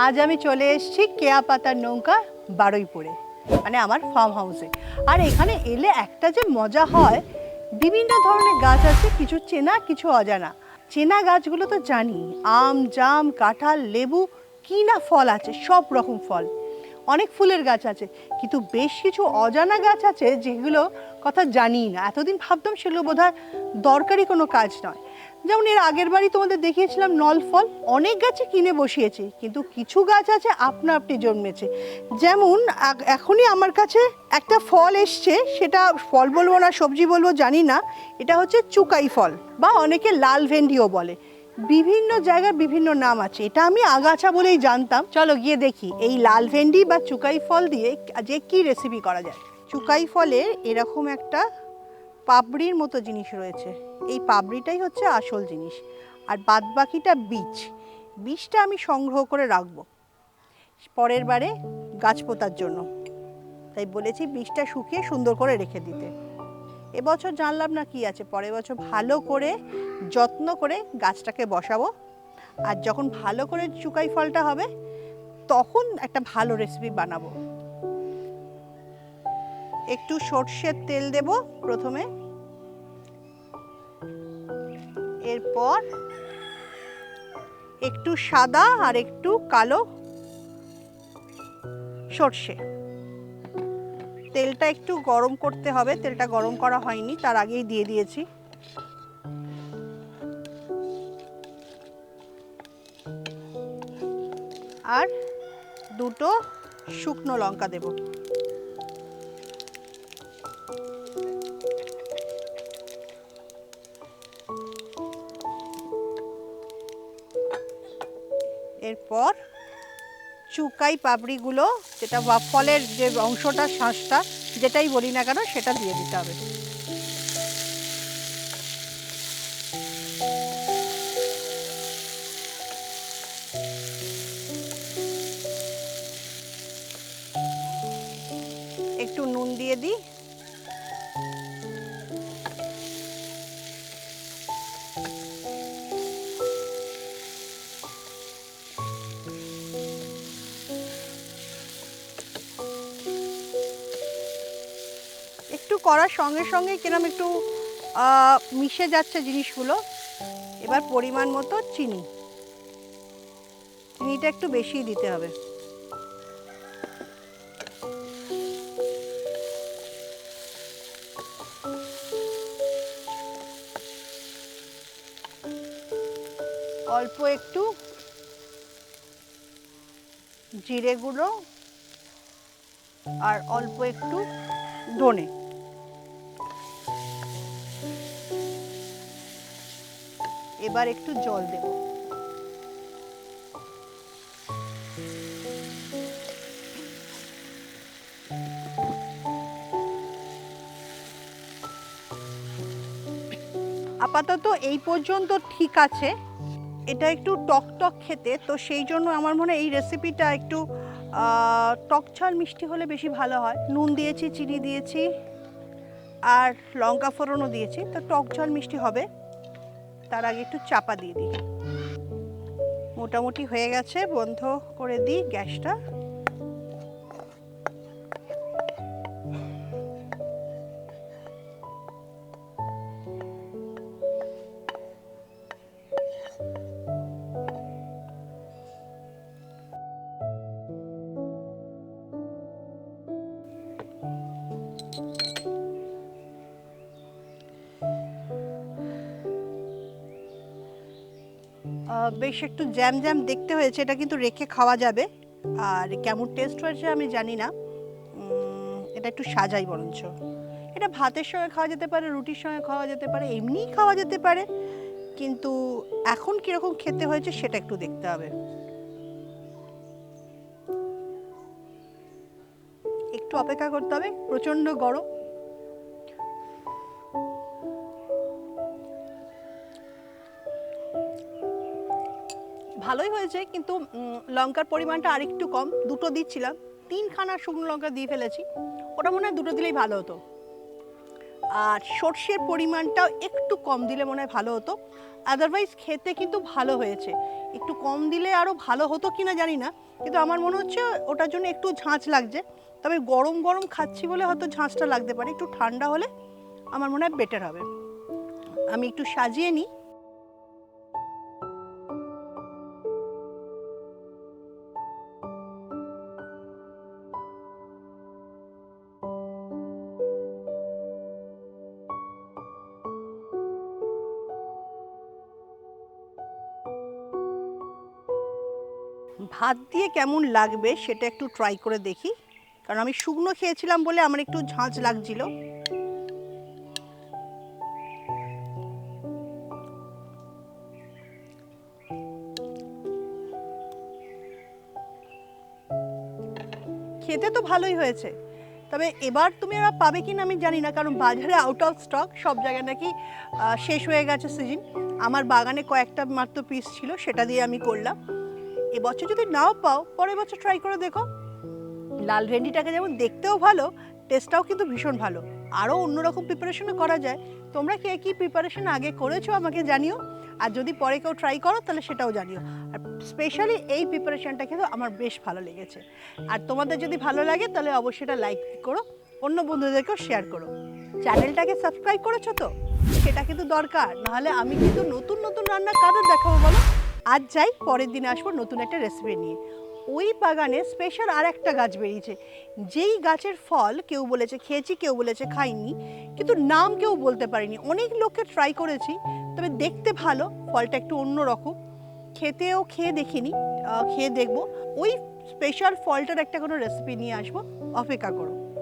আজ আমি চলে এসেছি কেয়া পাতার নৌকা বারুইপুরে, মানে আমার ফার্ম হাউসে। আর এখানে এলে একটা যে মজা হয়, বিভিন্ন ধরনের গাছ আছে, কিছু চেনা কিছু অজানা। চেনা গাছগুলো তো জানি, আম জাম কাঁঠাল লেবু, কি না ফল আছে, সব রকম ফল, অনেক ফুলের গাছ আছে। কিন্তু বেশ কিছু অজানা গাছ আছে যেগুলো কথা জানি না, এতদিন ভাবতাম সেগুলো বোধহয় দরকারি কোনো কাজ নয়। যেমন এর আগের বারই তোমাদের দেখিয়েছিলাম নল ফল, অনেক গাছে কিনে বসিয়েছি, কিন্তু কিছু গাছ আছে আপনা আপনি জন্মেছে। যেমন এখনই আমার কাছে একটা ফল এসছে, সেটা ফল বলবো না সবজি বলবো জানি না, এটা হচ্ছে চুকাই ফল বা অনেকে লাল ভেন্ডিও বলে, বিভিন্ন জায়গায় বিভিন্ন নাম আছে। এটা আমি আগাছা বলেই জানতাম। চলো গিয়ে দেখি এই লাল ভেন্ডি বা চুকাই ফল দিয়ে আজকে কি রেসিপি করা যায়। চুকাই ফলের এরকম একটা পাপড়ির মতো জিনিস রয়েছে, এই পাপড়িটাই হচ্ছে আসল জিনিস, আর বাদবাকিটা বীজটা আমি সংগ্রহ করে রাখবো পরের বারে গাছ পোতার জন্য। তাই বলেছি বীজটা শুকিয়ে সুন্দর করে রেখে দিতে। এবছর জানলাম না কি আছে, পরের বছর ভালো করে যত্ন করে গাছটাকে বসাবো। আর যখন ভালো করে চুকাই ফলটা হবে তখন একটা ভালো রেসিপি বানাবো। একটু সর্ষের তেল দেব প্রথমে, এরপর একটু সাদা আর একটু কালো সর্ষে। তেলটা একটু গরম করতে হবে, তেলটা গরম করা হয়নি, তার আগেই দিয়ে দিয়েছি। আর দুটো শুকনো লঙ্কা দেব। এরপর চুকাই পাপড়িগুলো, যেটা বা ফলের যে অংশটা, শাঁসটা যেটাই বলি না কেন, সেটা দিয়ে দিতে হবে। একটু নুন দিয়ে দিই। একটু করার সঙ্গে সঙ্গে কিরম একটু মিশে যাচ্ছে জিনিসগুলো। এবার পরিমাণ মতো চিনিটা একটু বেশি দিতে হবে। অল্প একটু জিরে গুঁড়ো আর অল্প একটু ধনে। এবার একটু জল দেব। আপাতত এই পর্যন্ত ঠিক আছে। এটা একটু টক টক খেতে, তো সেই জন্য আমার মনে হয় এই রেসিপিটা একটু টক ঝাল মিষ্টি হলে বেশি ভালো হয়। নুন দিয়েছি, চিনি দিয়েছি আর লঙ্কা ফোড়নও দিয়েছি, তো টক ঝাল মিষ্টি হবে। তার আগে একটু চাপা দিয়ে দিই। মোটামুটি হয়ে গেছে, বন্ধ করে দিই গ্যাসটা। বেশ একটু জ্যাম জ্যাম দেখতে হয়েছে, এটা কিন্তু রেখে খাওয়া যাবে। আর কেমন টেস্ট হয়েছে আমি জানি না, এটা একটু সাজাই বরঞ্চ। এটা ভাতের সঙ্গে খাওয়া যেতে পারে, রুটির সঙ্গে খাওয়া যেতে পারে, এমনিই খাওয়া যেতে পারে, কিন্তু এখন কীরকম খেতে হয়েছে সেটা একটু দেখতে হবে। একটু অপেক্ষা করতে হবে, প্রচণ্ড গরম। ভালোই হয়েছে, কিন্তু লঙ্কার পরিমাণটা আরেকটু কম, দুটো দিচ্ছিলাম, 3খানা শুকনো লঙ্কা দিয়ে ফেলেছি। ওটা মনে হয় দুটো দিলেই ভালো হতো। আর সর্ষের পরিমাণটাও একটু কম দিলে মনে হয় ভালো হতো। আদারওয়াইজ খেতে কিন্তু ভালো হয়েছে। একটু কম দিলে আরও ভালো হতো কি না জানি না, কিন্তু আমার মনে হচ্ছে ওটার জন্য একটু ঝাঁঝ লাগছে। তবে গরম গরম খাচ্ছি বলে হয়তো ঝাঁঝটা লাগতে পারে, একটু ঠান্ডা হলে আমার মনে হয় বেটার হবে। আমি একটু সাজিয়ে নিই। ভাত দিয়ে কেমন লাগবে সেটা একটু ট্রাই করে দেখি, কারণ আমি শুকনো খেয়েছিলাম বলে আমার একটু ঝাঁঝ লাগছিল। খেতে তো ভালোই হয়েছে, তবে এবার তুমি ওরা পাবে কিনা আমি জানি না, কারণ বাজারে আউট অফ স্টক, সব জায়গায় নাকি শেষ হয়ে গেছে সিজন। আমার বাগানে কয়েকটা মাত্র পিস ছিল, সেটা দিয়ে আমি করলাম। এবছর যদি নাও পাও পরের বছর ট্রাই করে দেখো। লাল ভেন্ডিটাকে যেমন দেখতেও ভালো, টেস্টটাও কিন্তু ভীষণ ভালো। আরও অন্যরকম প্রিপারেশনও করা যায়। তোমরা কে কী প্রিপারেশন আগে করেছো আমাকে জানিও, আর যদি পরে কেউ ট্রাই করো তাহলে সেটাও জানিও। আর স্পেশালি এই প্রিপারেশনটা কিন্তু আমার বেশ ভালো লেগেছে। আর তোমাদের যদি ভালো লাগে তাহলে অবশ্যই এটা লাইক করো, অন্য বন্ধুদেরকেও শেয়ার করো। চ্যানেলটাকে সাবস্ক্রাইব করেছো তো? সেটা কিন্তু দরকার, নাহলে আমি কিন্তু নতুন নতুন রান্না কাদের দেখাবো বলো। আজ যাই, পরের দিন আসবো নতুন একটা রেসিপি নিয়ে। ওই বাগানে স্পেশাল আর একটা গাছ বেরিয়েছে, যেই গাছের ফল কেউ বলেছে খেয়েছি, কেউ বলেছে খাইনি, কিন্তু নাম কেউ বলতে পারিনি। অনেক লোককে ট্রাই করেছি, তবে দেখতে ভালো, ফলটা একটু অন্য রকম। খেতেও খেয়ে দেখিনি, খেয়ে দেখবো। ওই স্পেশাল ফলটার একটা কোনো রেসিপি নিয়ে আসবো, অপেক্ষা করো।